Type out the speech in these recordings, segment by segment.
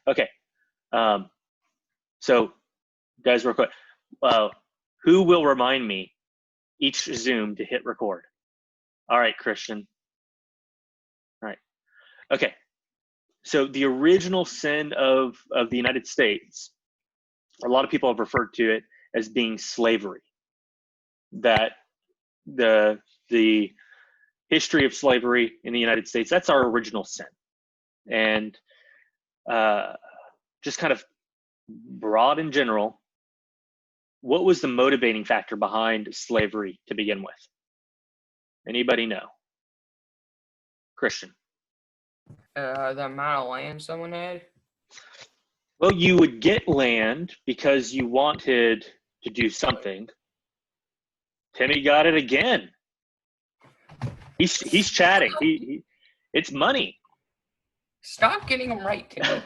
Okay. So, guys, real quick, who will remind me each Zoom to hit record? All right, Christian. All right. Okay. So the original sin of the United States, a lot of people have referred to it as being slavery. That the history of slavery in the United States, that's our original sin. And just kind of broad in general, what was the motivating factor behind slavery to begin with? Anybody know? Christian. The amount of land someone had. Well, you would get land because you wanted to do something. Timmy got it again. He's chatting. It's money. Stop getting them right, Timmy.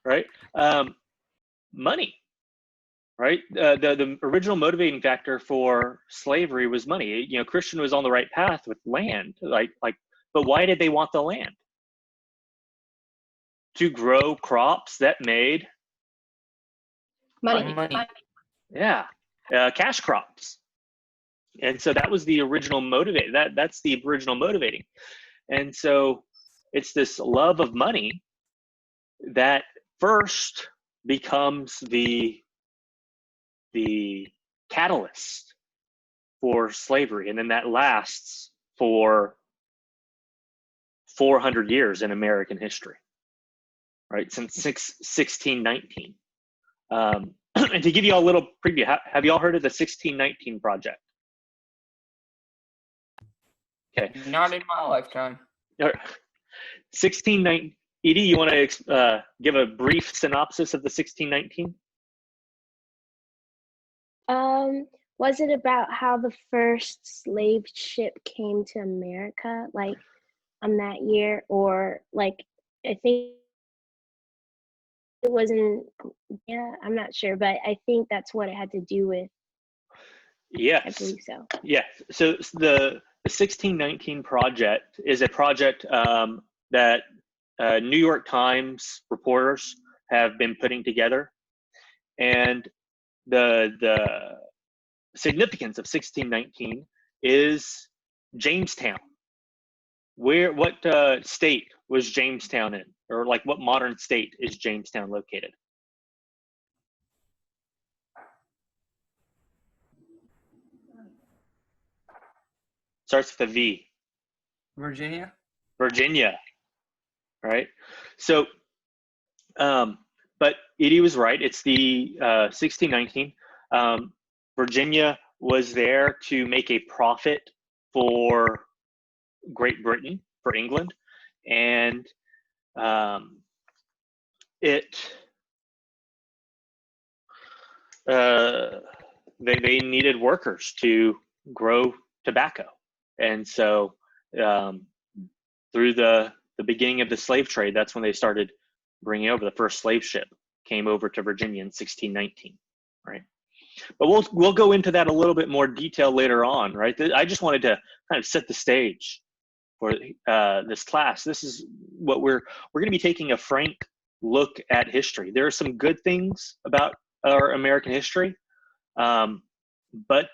Right? Money. Right? The original motivating factor for slavery was money. You know, Christian was on the right path with land. But why did they want the land? To grow crops that made money. Yeah, cash crops. And so that was the original motivating. That's the original motivating. And so it's this love of money that first becomes the catalyst for slavery, and then that lasts for 400 years in American history, right? Since 1619. And to give you all a little preview, have you all heard of the 1619 Project? Okay. Not in my lifetime. 1619. Edie, you want to give a brief synopsis of the 1619? Was it about how the first slave ship came to America, like on that year, or like I think it wasn't? Yeah, I'm not sure, but I think that's what it had to do with. Yes, I believe so. Yeah. So the 1619 Project is a project that New York Times reporters have been putting together, and the significance of 1619 is Jamestown. What state was Jamestown in, or like what modern state is Jamestown located? Starts with a V. Virginia. Virginia, right? So, but Edie was right. It's the 1619. Virginia was there to make a profit for Great Britain, for England, and they needed workers to grow tobacco, and so through the beginning of the slave trade, that's when they started bringing over. The first slave ship came over to Virginia in 1619, right? But we'll go into that a little bit more detail later on, right? I just wanted to kind of set the stage for this class. This is what we're going to be taking a frank look at history. There are some good things about our American history, but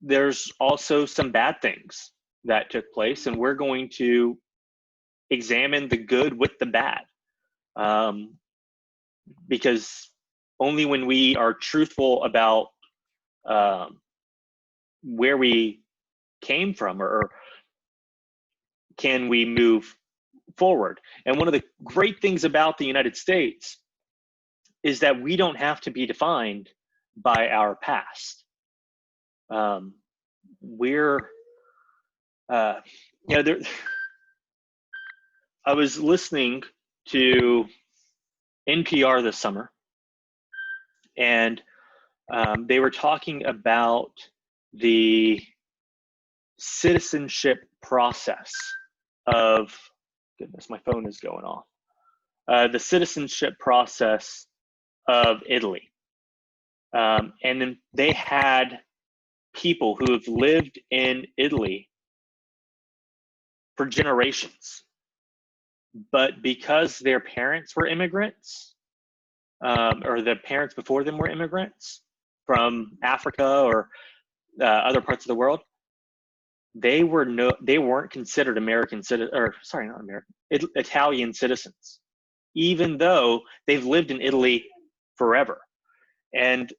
there's also some bad things that took place, and we're going to examine the good with the bad, because only when we are truthful about where we came from or can we move forward. And one of the great things about the United States is that we don't have to be defined by our past. I was listening to NPR this summer, and they were talking about the citizenship process of, goodness, my phone is going off. The citizenship process of Italy. And then they had people who have lived in Italy for generations. but because their parents were immigrants, or the parents before them were immigrants from Africa or other parts of the world, they weren't considered American citizens, or sorry, not American, Italian citizens, even though they've lived in Italy forever. And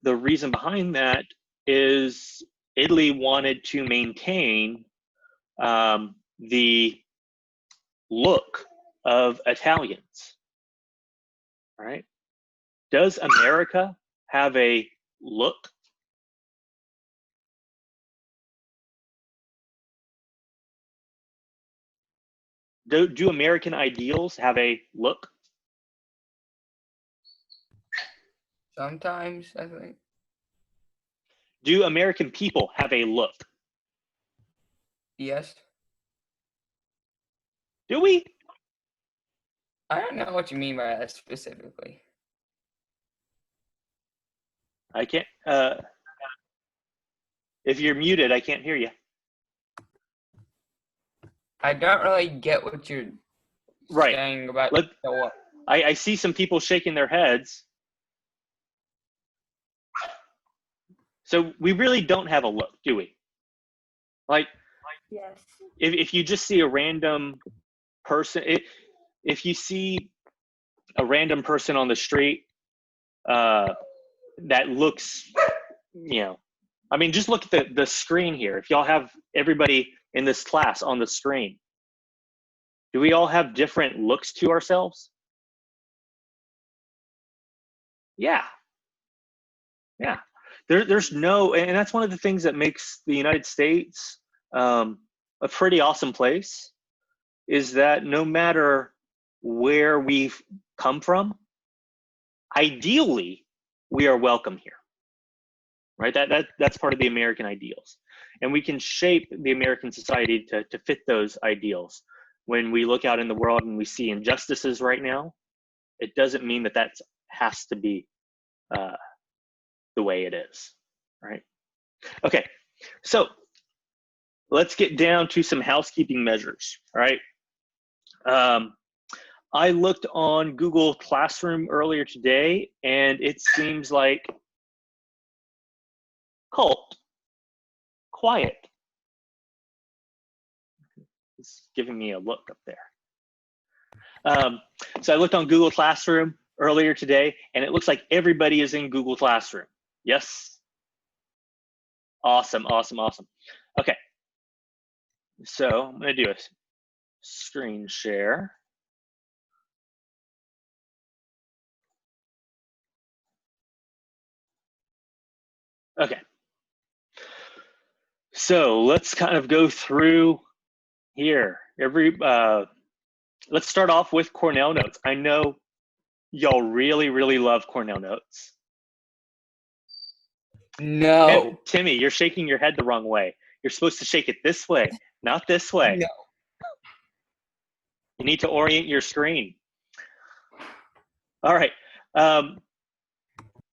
the reason behind that is Italy wanted to maintain the look of Italians. All right. Does America have a look? Do American ideals have a look? Sometimes, I think. Do American people have a look? Yes. Do we? I don't know what you mean by that specifically. I can't. If you're muted, I can't hear you. I don't really get what you're Right. saying about Let- the what. I see some people shaking their heads. So we really don't have a look, do we? Like, Yes. if you just see a random person, if you see a random person on the street that looks, I mean, just look at the screen here. If y'all have everybody in this class on the screen, do we all have different looks to ourselves? Yeah. Yeah. There's no, and that's one of the things that makes the United States a pretty awesome place, is that no matter where we've come from, ideally, we are welcome here, right? That's part of the American ideals. And we can shape the American society to fit those ideals. When we look out in the world and we see injustices right now, it doesn't mean that has to be the way it is, right? Okay, so let's get down to some housekeeping measures, all right? I looked on Google Classroom earlier today, and it seems like quiet. It's giving me a look up there. So I looked on Google Classroom earlier today, and it looks like everybody is in Google Classroom. Yes? Awesome. Okay. So I'm going to do a screen share. Okay. So let's kind of go through here. Let's start off with Cornell Notes. I know y'all really, really love Cornell Notes. No. Timmy, you're shaking your head the wrong way. You're supposed to shake it this way, not this way. No. You need to orient your screen. All right.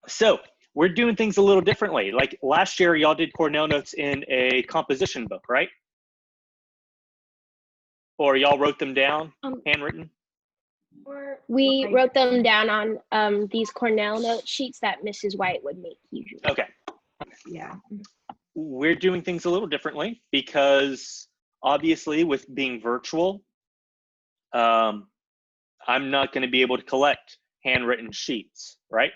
So we're doing things a little differently. Like last year, y'all did Cornell Notes in a composition book, right? Or y'all wrote them down, handwritten? We wrote them down on these Cornell note sheets that Mrs. White would make usually. Okay. Yeah. We're doing things a little differently because obviously with being virtual, I'm not going to be able to collect handwritten sheets, right?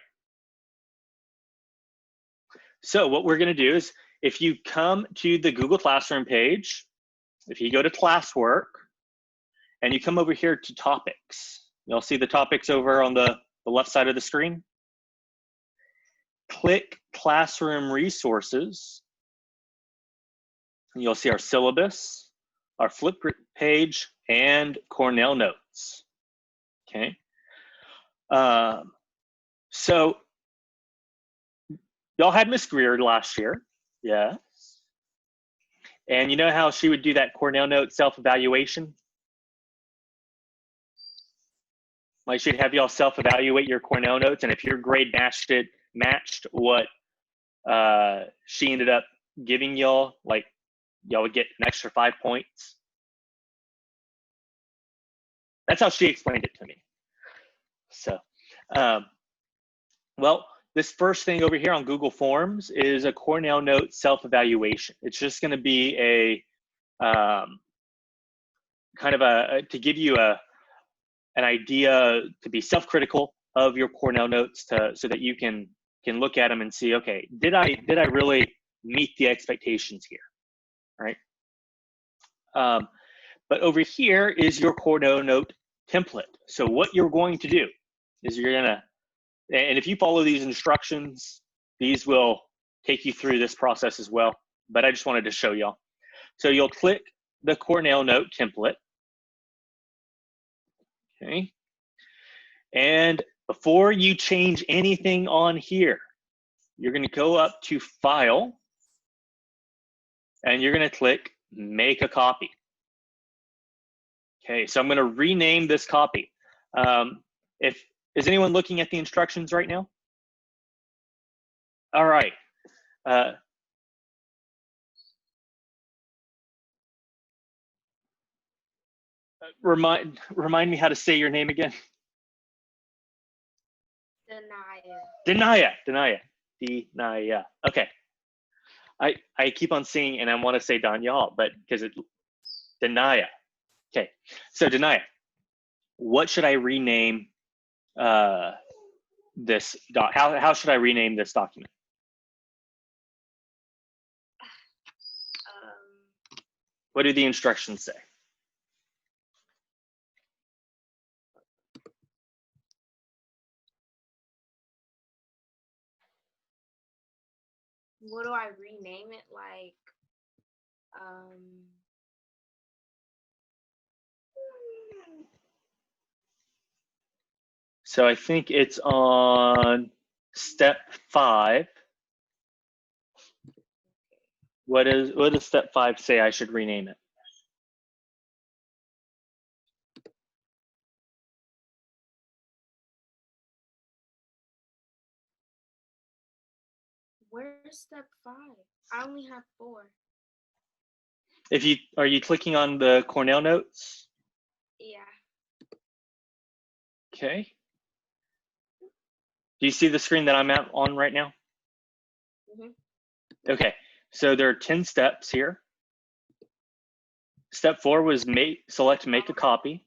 So what we're going to do is if you come to the Google Classroom page, if you go to classwork and you come over here to topics, you'll see the topics over on the left side of the screen. Click Classroom Resources. And you'll see our syllabus, our Flipgrid page, and Cornell Notes. Okay. So y'all had Miss Greer last year, yes. And you know how she would do that Cornell Note self-evaluation? Like she'd have y'all self-evaluate your Cornell Notes, and if your grade matched what she ended up giving y'all, like y'all would get an extra 5 points. That's how she explained it to me. So, well, this first thing over here on Google Forms is a Cornell Note self-evaluation. It's just going to be a kind of to give you an idea, to be self-critical of your Cornell Notes, so that you can look at them and see, okay, did I really meet the expectations here, right? But over here is your Cornell Note template. So what you're going to do is you're gonna, and if you follow these instructions, these will take you through this process as well, but I just wanted to show y'all. So you'll click the Cornell Note template, okay? And before you change anything on here, you're gonna go up to File, and you're gonna click Make a Copy. Okay, so I'm gonna rename this copy. Is anyone looking at the instructions right now? All right. Remind me how to say your name again. Denaya. Okay. I keep on saying, and I want to say Danielle, but because it Denaya. Okay. So Denaya, what should I rename this how should I rename this document? What do the instructions say? What do I rename it? Like, So I think it's on step 5. What does step 5 say I should rename it? where's step 5? I only have 4. Are you clicking on the Cornell Notes? Yeah. Okay. Do you see the screen that I'm on right now? Mm-hmm. Okay, so there are 10 steps here. Step 4 was select make a copy.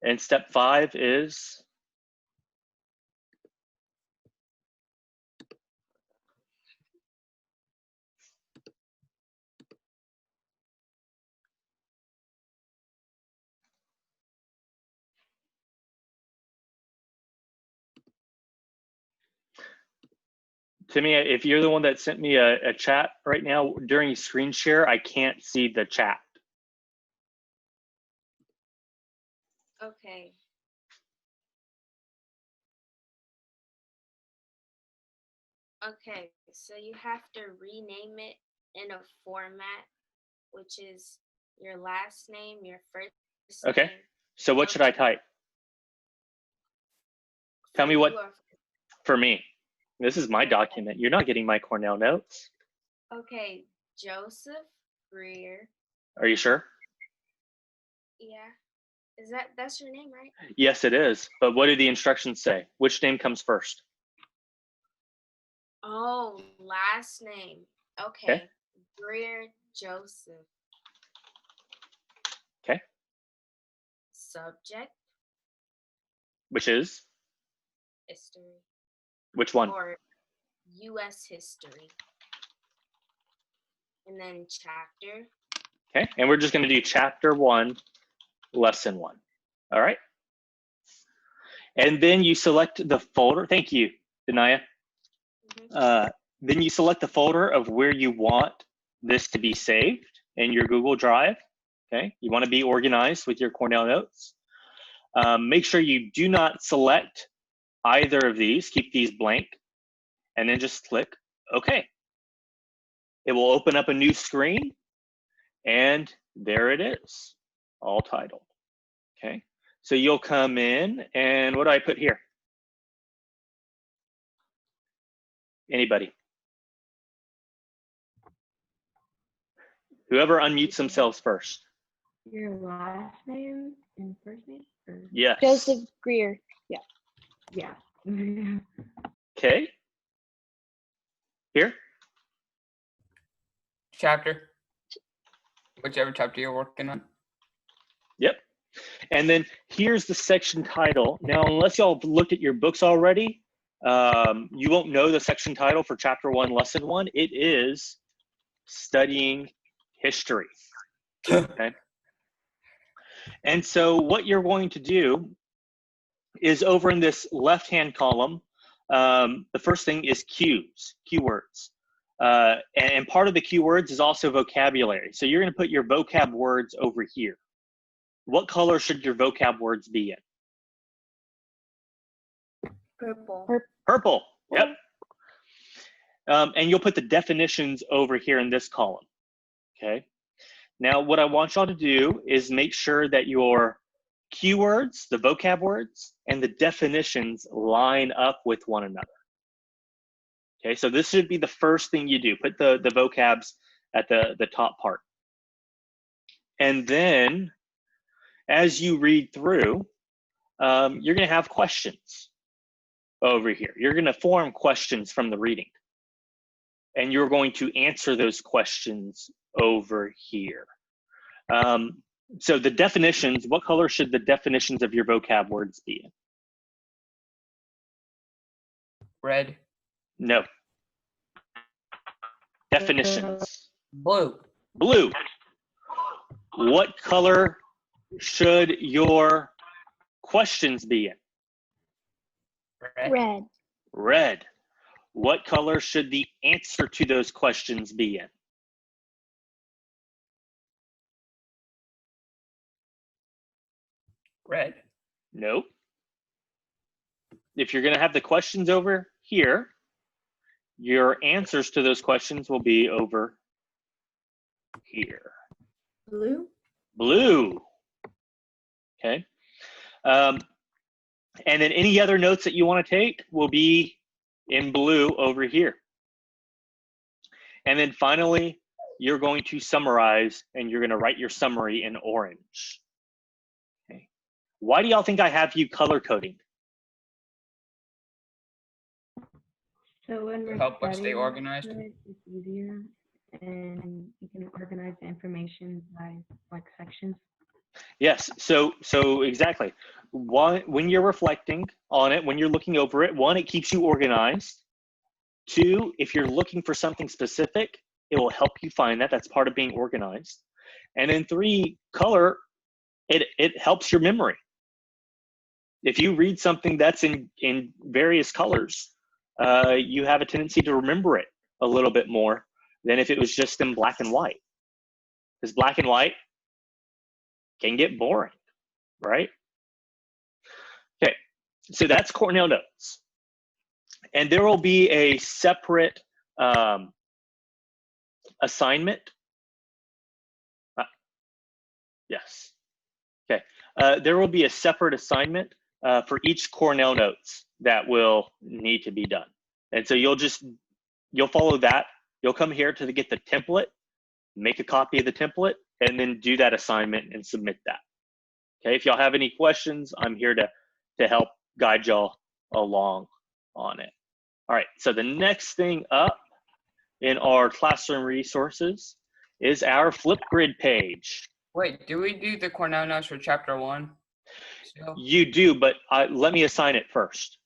And step 5 is Timmy, if you're the one that sent me a chat right now, during screen share, I can't see the chat. Okay. Okay, so you have to rename it in a format, which is your last name, your first Okay. name. So what should I type? Tell me what for me. This is my document. You're not getting my Cornell Notes. Okay, Joseph Greer. Are you sure? Yeah. That's your name, right? Yes, it is. But what do the instructions say? Which name comes first? Oh, last name. Okay. Greer Joseph. Okay. Subject. Which is? History. Which one? Or U.S. history. And then chapter. Okay, and we're just going to do chapter 1, lesson 1. All right. And then you select the folder. Thank you, Denaya. Mm-hmm. Then you select the folder of where you want this to be saved in your Google Drive. Okay, you want to be organized with your Cornell Notes. Make sure you do not select either of these. Keep these blank, and then just click OK. It will open up a new screen, and there it is, all titled. Okay, so you'll come in, and what do I put here? Anybody? Whoever unmutes themselves first. Your last name and first name? Or? Yes. Joseph Greer. Yeah. Okay. Here. Chapter. Whichever chapter you're working on. Yep. And then here's the section title. Now, unless y'all have looked at your books already, you won't know the section title for chapter 1, lesson 1. It is studying history. Okay. And so what you're going to do is over in this left-hand column, the first thing is keywords. And part of the keywords is also vocabulary. So you're going to put your vocab words over here. What color should your vocab words be in? Purple. Purple. Yep. And you'll put the definitions over here in this column. Okay. Now, what I want y'all to do is make sure that your keywords, the vocab words, and the definitions line up with one another. Okay, so this should be the first thing you do. Put the vocabs at the top part. And then, as you read through, you're going to have questions over here. You're going to form questions from the reading. And you're going to answer those questions over here. So the definitions, what color should the definitions of your vocab words be in? Red. No. Definitions. Blue. Blue. What color should your questions be in? Red. Red. Red. What color should the answer to those questions be in? Red. Nope. If you're going to have the questions over here, your answers to those questions will be over here. Blue. Blue. Okay. And then any other notes that you want to take will be in blue over here. And then finally, you're going to summarize and you're going to write your summary in orange. Okay. Why do y'all think I have you color coding? So when we're Help us stay studying organized. It's easier, and you can organize the information by like sections. Yes, so exactly. One, when you're reflecting on it, when you're looking over it, one, it keeps you organized. Two, if you're looking for something specific, it will help you find that. That's part of being organized. And then three, color, it helps your memory. If you read something that's in various colors, you have a tendency to remember it a little bit more than if it was just in black and white. Because black and white can get boring, right? Okay, so that's Cornell Notes. And there will be a separate assignment. Yes. Okay, there will be a separate assignment for each Cornell Notes that will need to be done. And so you'll follow that. You'll come here to get the template, make a copy of the template, and then do that assignment and submit that. Okay, if y'all have any questions, I'm here to help guide y'all along on it. All right, so the next thing up in our classroom resources is our Flipgrid page. Wait, do we do the Cornell Notes for chapter 1? Still? You do, but let me assign it first.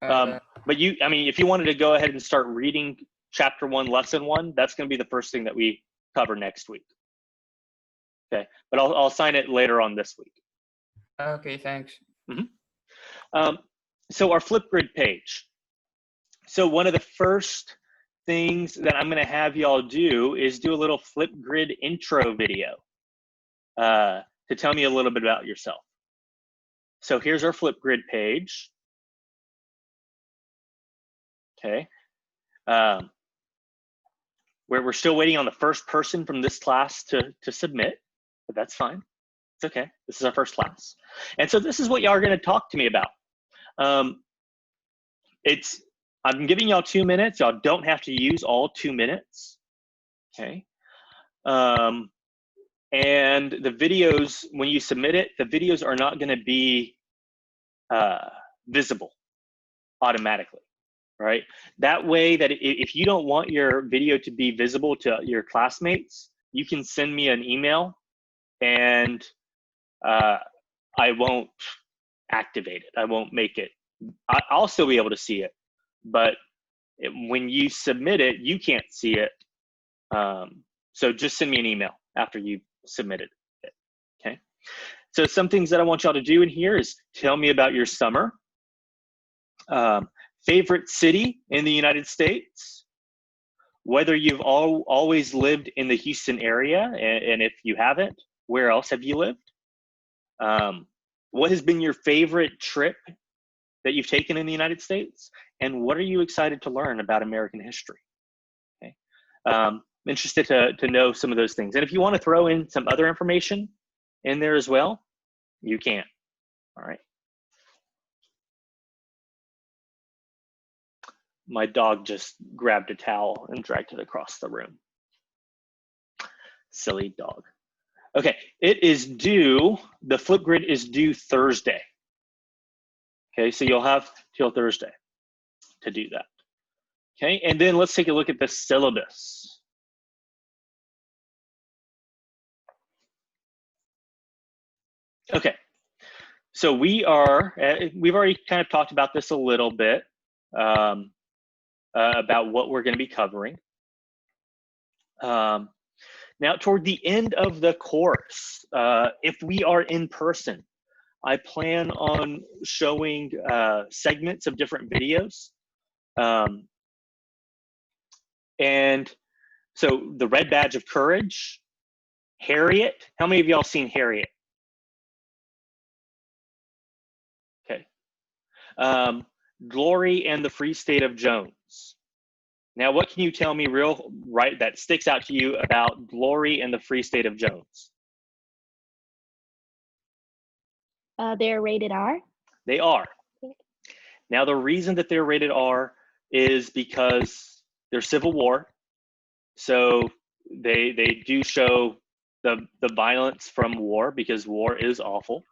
But if you wanted to go ahead and start reading chapter 1, lesson 1, that's going to be the first thing that we cover next week. Okay, but I'll assign it later on this week. Okay, thanks. So our Flipgrid page. So one of the first things that I'm going to have y'all do is do a little Flipgrid intro video to tell me a little bit about yourself. So here's our Flipgrid page. Okay. We're still waiting on the first person from this class to submit, but that's fine. It's okay. This is our first class. And so this is what y'all are going to talk to me about. I'm giving y'all 2 minutes. Y'all don't have to use all 2 minutes. Okay. And And the videos, when you submit it, the videos are not going to be visible automatically, right? That way that if you don't want your video to be visible to your classmates, you can send me an email and I won't activate it. I won't make it. I'll still be able to see it, but when you submit it, you can't see it. So just send me an email after you submitted it, okay? So some things that I want y'all to do in here is tell me about your summer. Favorite city in the United States, whether you've always lived in the Houston area, and if you haven't, where else have you lived? What has been your favorite trip that you've taken in the United States? And what are you excited to learn about American history? Okay. Interested to know some of those things. And if you want to throw in some other information in there as well, you can. All right. My dog just grabbed a towel and dragged it across the room. Silly dog. Okay, it is due, the Flipgrid is due Thursday. Okay, so you'll have till Thursday to do that. Okay, and then let's take a look at the syllabus. Okay, so we've already kind of talked about this a little bit, about what we're going to be covering. Now, toward the end of the course, if we are in person, I plan on showing segments of different videos. And so the Red Badge of Courage, Harriet. How many of y'all seen Harriet? Okay. Glory and the Free State of Jones. Now, what can you tell me that sticks out to you about Glory and the Free State of Jones? They're rated R. They are. Now, the reason that they're rated R is because they're Civil War. So they do show the violence from war, because war is awful.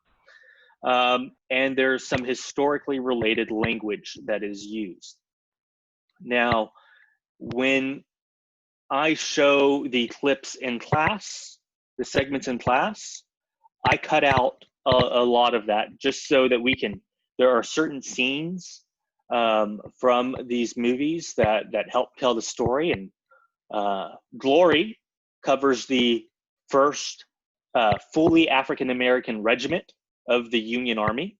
And there's some historically related language that is used. Now, when I show the clips in class, the segments in class, I cut out a lot of that just so that there are certain scenes from these movies that help tell the story. And Glory covers the first fully African-American regiment of the Union Army,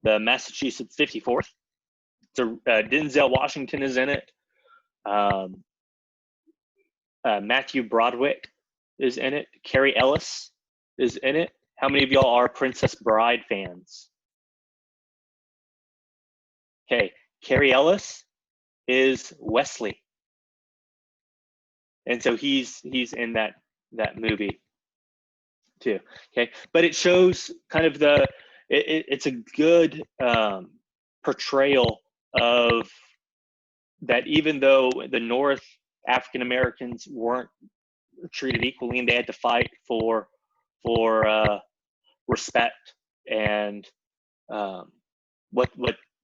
the Massachusetts 54th. So Denzel Washington is in it. Matthew Broderick is in it. Carrie Ellis is in it. How many of y'all are Princess Bride fans? Okay, Carrie Ellis is Wesley, and so he's in that movie too. Okay, but it shows kind of it's a good portrayal of that. Even though the North African Americans weren't treated equally, and they had to fight for respect and what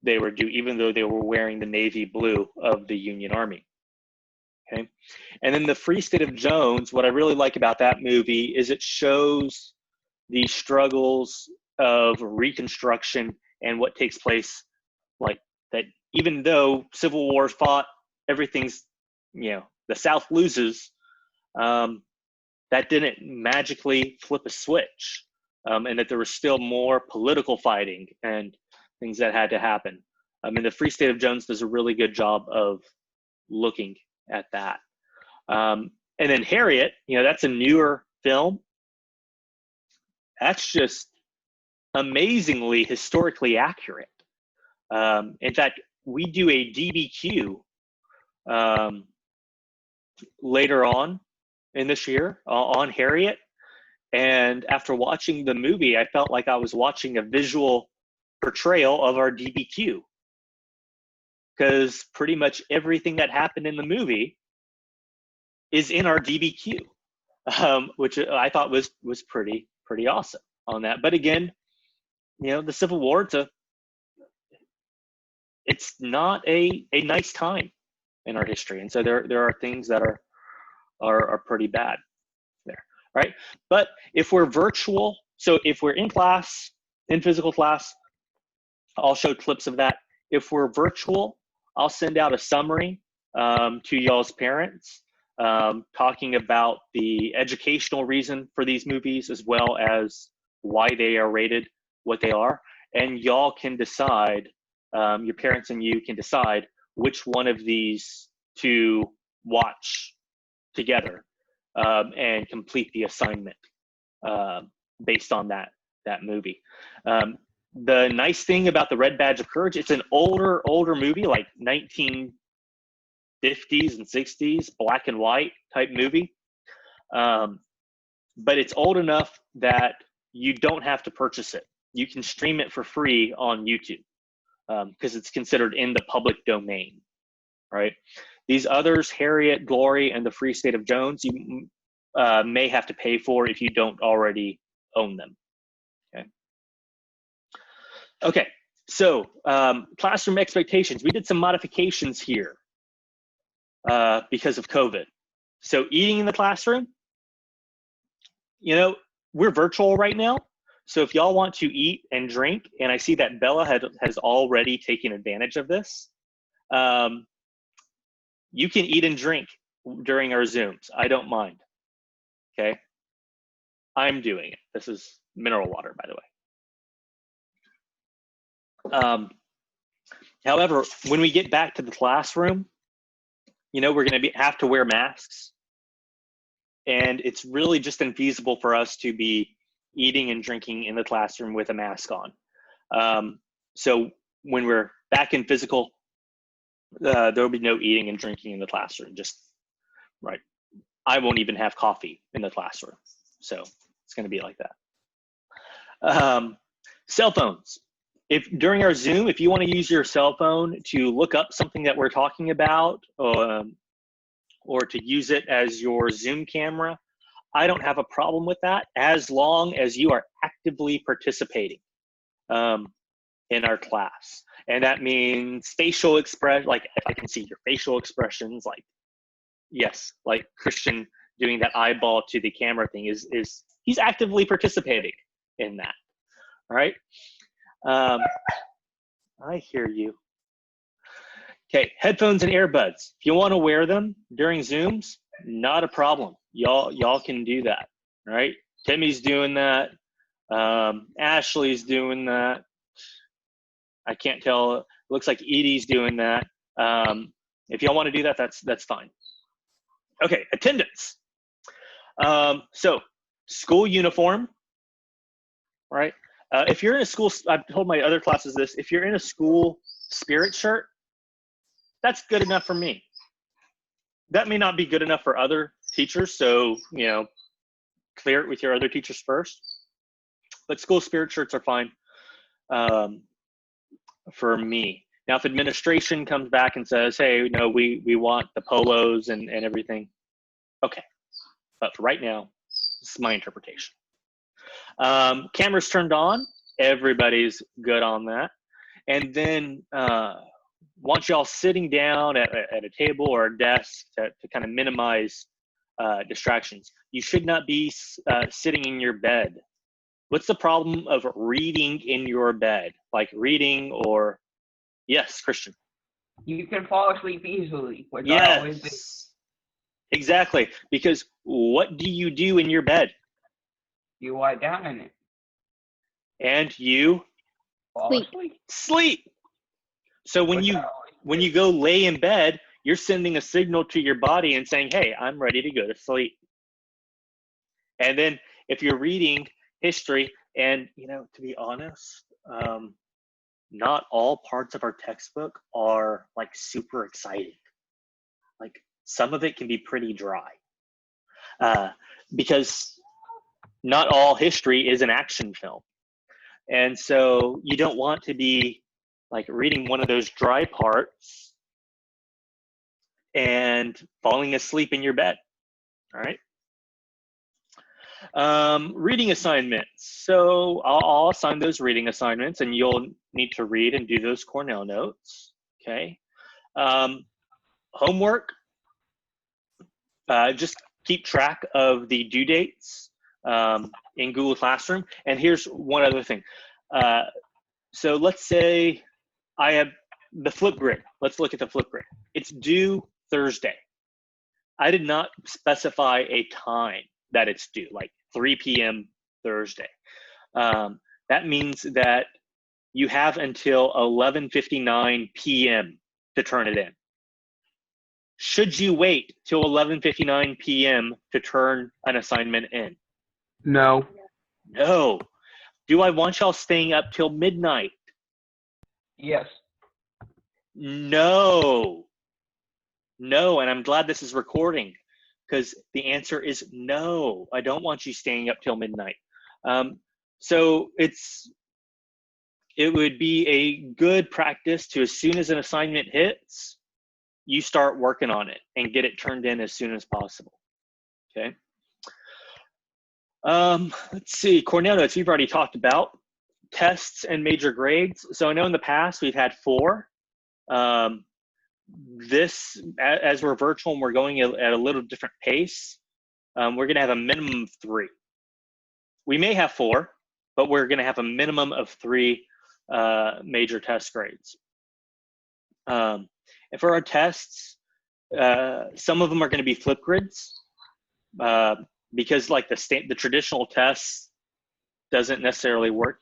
they were doing, even though they were wearing the navy blue of the Union Army. Okay, and then the Free State of Jones. What I really like about that movie is it shows the struggles of Reconstruction and what takes place, like that. Even though Civil War fought, everything's, the South loses. That didn't magically flip a switch, and that there was still more political fighting and things that had to happen. I mean, the Free State of Jones does a really good job of looking at that. And then Harriet, that's a newer film. That's just amazingly historically accurate. In fact, we do a DBQ later on in this year on Harriet. And after watching the movie, I felt like I was watching a visual portrayal of our DBQ, because pretty much everything that happened in the movie is in our DBQ. which I thought was pretty awesome on that. But again, the Civil War, it's not a nice time in our history, and so there are things that are pretty bad there, right? But if we're virtual, so if we're in class, in physical class, I'll show clips of that. If we're virtual, I'll send out a summary to y'all's parents, talking about the educational reason for these movies, as well as why they are rated what they are. And y'all can decide, your parents and you can decide which one of these to watch together, and complete the assignment based on that movie. The nice thing about the Red Badge of Courage, it's an older movie, like 1950s and 60s, black and white type movie. But it's old enough that you don't have to purchase it. You can stream it for free on YouTube, because it's considered in the public domain, right? These others, Harriet, Glory, and the Free State of Jones, you may have to pay for if you don't already own them. Okay, so classroom expectations. We did some modifications here because of COVID. So eating in the classroom, we're virtual right now. So if y'all want to eat and drink, and I see that Bella has already taken advantage of this, you can eat and drink during our Zooms. I don't mind, okay? I'm doing it. This is mineral water, by the way. However, when we get back to the classroom, we're going to have to wear masks, and it's really just infeasible for us to be eating and drinking in the classroom with a mask on. So when we're back in physical, there will be no eating and drinking in the classroom. Just right. I won't even have coffee in the classroom. So it's going to be like that. Cell phones. If during our Zoom, if you want to use your cell phone to look up something that we're talking about, or to use it as your Zoom camera, I don't have a problem with that, as long as you are actively participating in our class. And that means facial expression, like if I can see your facial expressions, like, yes, like Christian doing that eyeball to the camera thing is he's actively participating in that. All right. I hear you. Okay, headphones and earbuds. If you want to wear them during Zooms, not a problem. Y'all can do that, right? Timmy's doing that. Ashley's doing that. I can't tell. It looks like Edie's doing that. If y'all want to do that, that's fine. Okay, attendance. So school uniform, right? If you're in a school, I've told my other classes this, if you're in a school spirit shirt, that's good enough for me. That may not be good enough for other teachers, so, clear it with your other teachers first. But school spirit shirts are fine for me. Now, if administration comes back and says, hey, no, we want the polos and everything, okay. But for right now, this is my interpretation. Cameras turned on, everybody's good on that. And then once y'all sitting down at a table or a desk to kind of minimize distractions, you should not be sitting in your bed. What's the problem of reading in your bed? Like reading or, yes, Christian. You can fall asleep easily. Which yes, I always do. Exactly. Because what do you do in your bed? You lie down in it. And you Fall Sleep. asleep. sleep. So when you go lay in bed, you're sending a signal to your body and saying, hey, I'm ready to go to sleep. And then if you're reading history, and to be honest, not all parts of our textbook are like super exciting. Like some of it can be pretty dry, because not all history is an action film. And so you don't want to be like reading one of those dry parts and falling asleep in your bed. All right. Reading assignments. So I'll assign those reading assignments, and you'll need to read and do those Cornell notes. Okay. Homework. Just keep track of the due dates in Google Classroom. And here's one other thing. So let's say I have the Flipgrid. Let's look at the Flipgrid. It's due Thursday. I did not specify a time that it's due, like 3 p.m. Thursday. That means that you have until 11:59 p.m. to turn it in. Should you wait till 11:59 p.m. to turn an assignment in? No. No. Do I want y'all staying up till midnight? Yes. No. No, and I'm glad this is recording, because the answer is no. I don't want you staying up till midnight. So it would be a good practice to, as soon as an assignment hits, you start working on it and get it turned in as soon as possible. Okay. Let's see, Cornell notes we've already talked about. Tests and major grades. So I know in the past we've had 4. This, as we're virtual and we're going at a little different pace, we're going to have a minimum of 3. We may have 4, but we're going to have a minimum of 3 major test grades. And for our tests, some of them are going to be Flipgrids, because like the traditional tests doesn't necessarily work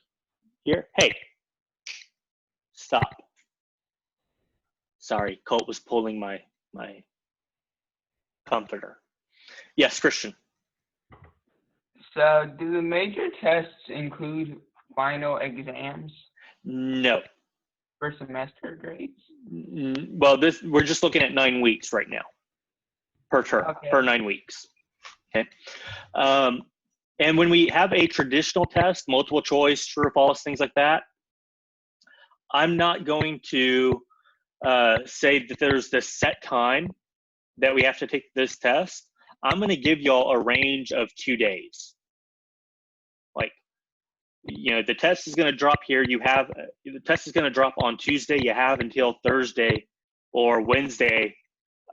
here. Hey, stop. Sorry, Colt was pulling my comforter. Yes, Christian. So, do the major tests include final exams No. for semester grades? Well, we're just looking at 9 weeks right now per term, Okay. per 9 weeks. Okay. And when we have a traditional test, multiple choice, true or false, things like that, I'm not going to say that there's this set time that we have to take this test. I'm going to give y'all a range of 2 days. Like, the test is going to drop here. The test is going to drop on Tuesday. You have until Thursday or Wednesday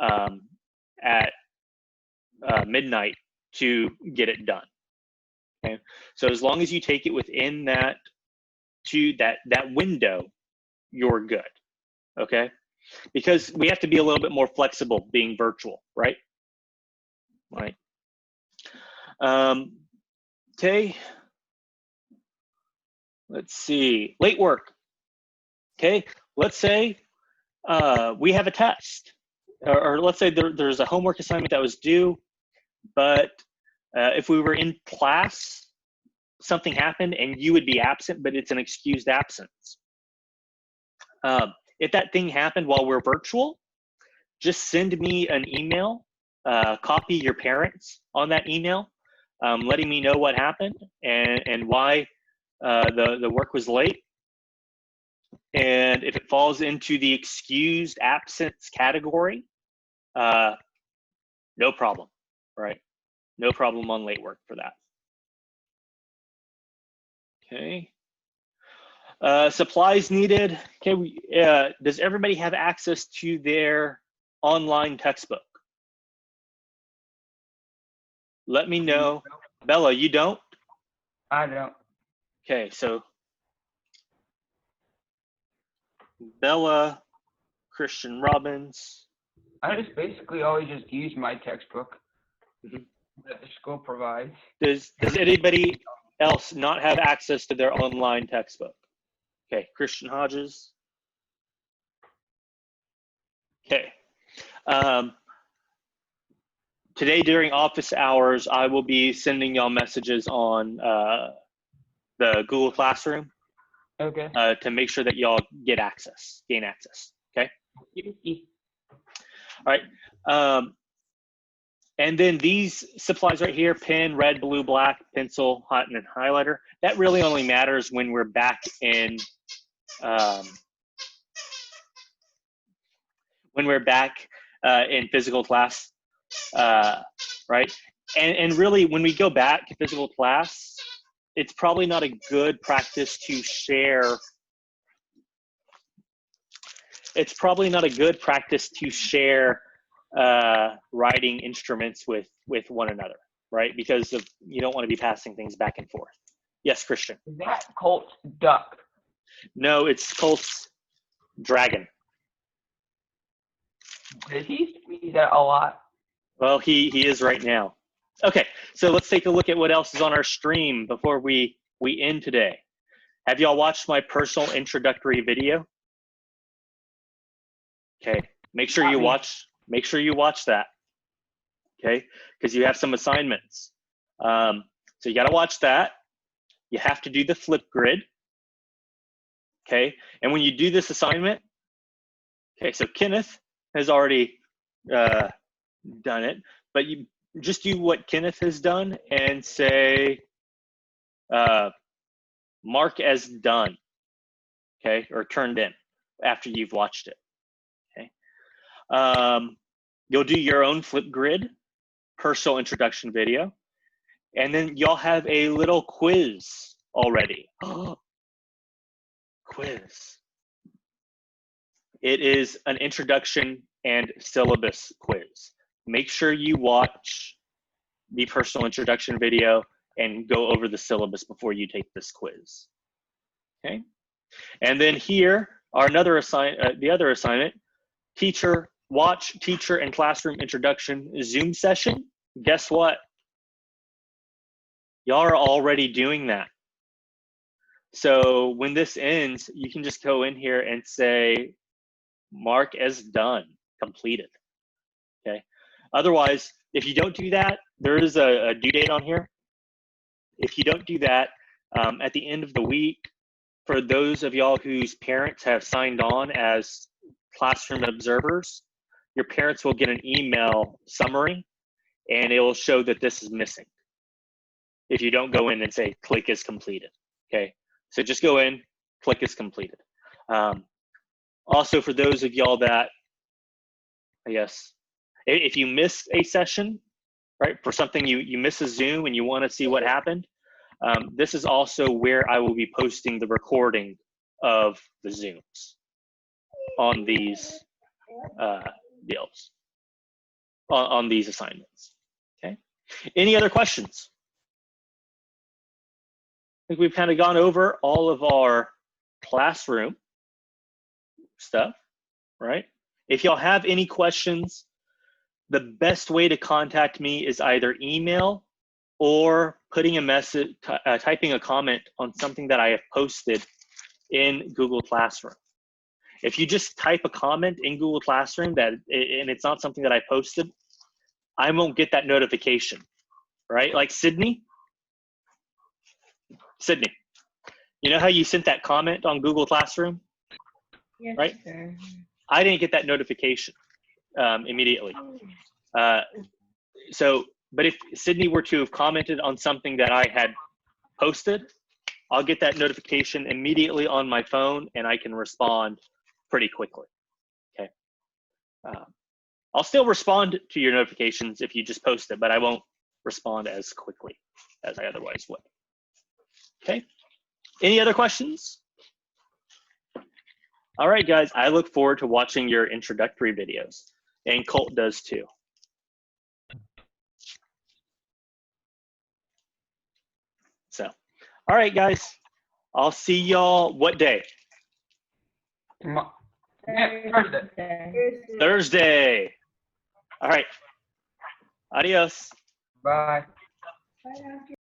at midnight to get it done. Okay. So as long as you take it within that window, you're good. Okay. Because we have to be a little bit more flexible being virtual, right? Right. Okay. Let's see, late work. Okay, let's say we have a test, or let's say there's a homework assignment that was due, but if we were in class, something happened and you would be absent, but it's an excused absence. If that thing happened while we're virtual, just send me an email, copy your parents on that email, letting me know what happened and why the work was late. And if it falls into the excused absence category, no problem, right? No problem on late work for that. Okay. Supplies needed. Okay, does everybody have access to their online textbook? Let me know. Bella, you don't? I don't. Okay, so Bella, Christian Robbins. I just basically always just use my textbook Mhm. that the school provides. Does anybody else not have access to their online textbook? Okay, Christian Hodges. Okay. Today during office hours, I will be sending y'all messages on the Google Classroom Okay. to make sure that y'all gain access. Okay. All right. And then these supplies right here, pen, red, blue, black, pencil, hot, and highlighter. That really only matters when we're back in physical class, right? and really, when we go back to physical class, it's probably not a good practice to share. It's probably not a good practice to share writing instruments with one another, right? Because of, you don't want to be passing things back and forth. Yes, Christian. Is that Colt's duck? No, it's Colt's dragon. Does he squeeze that a lot? Well, he is right now. Okay, so let's take a look at what else is on our stream before we end today. Have y'all watched my personal introductory video? Okay, make sure you watch that. Okay, because you have some assignments. So you got to watch that. You have to do the flip grid. Okay, and when you do this assignment, okay, so Kenneth has already done it, but you just do what Kenneth has done and say mark as done, okay, or turned in after you've watched it. Okay, you'll do your own flip grid, personal introduction video, and then y'all have a little quiz already. Quiz. It is an introduction and syllabus quiz. Make sure you watch the personal introduction video and go over the syllabus before you take this quiz. Okay, and then here are the other assignment. Watch teacher and classroom introduction Zoom session. Guess what? Y'all are already doing that. So when this ends, you can just go in here and say, mark as done, completed. Okay. Otherwise, if you don't do that, there is a due date on here. If you don't do that, at the end of the week, for those of y'all whose parents have signed on as classroom observers, your parents will get an email summary, and it will show that this is missing. If you don't go in and say, click is completed. Okay. So just go in, click is completed. Also, for those of y'all that, I guess, if you miss a session, right, for something you miss a Zoom and you want to see what happened, this is also where I will be posting the recording of the Zooms on these deals, on these assignments. Okay. Any other questions? I think we've kind of gone over all of our classroom stuff, right? If y'all have any questions, the best way to contact me is either email or putting a message, typing a comment on something that I have posted in Google Classroom. If you just type a comment in Google Classroom and it's not something that I posted, I won't get that notification, right? Like Sydney, you know how you sent that comment on Google Classroom? Yes, right? sir. I didn't get that notification immediately. But if Sydney were to have commented on something that I had posted, I'll get that notification immediately on my phone and I can respond pretty quickly. Okay. I'll still respond to your notifications if you just post it, but I won't respond as quickly as I otherwise would. Okay. Any other questions? All right, guys, I look forward to watching your introductory videos, and Colt does too. So, all right, guys, I'll see y'all what day? Thursday. Thursday. All right. Adios. Bye.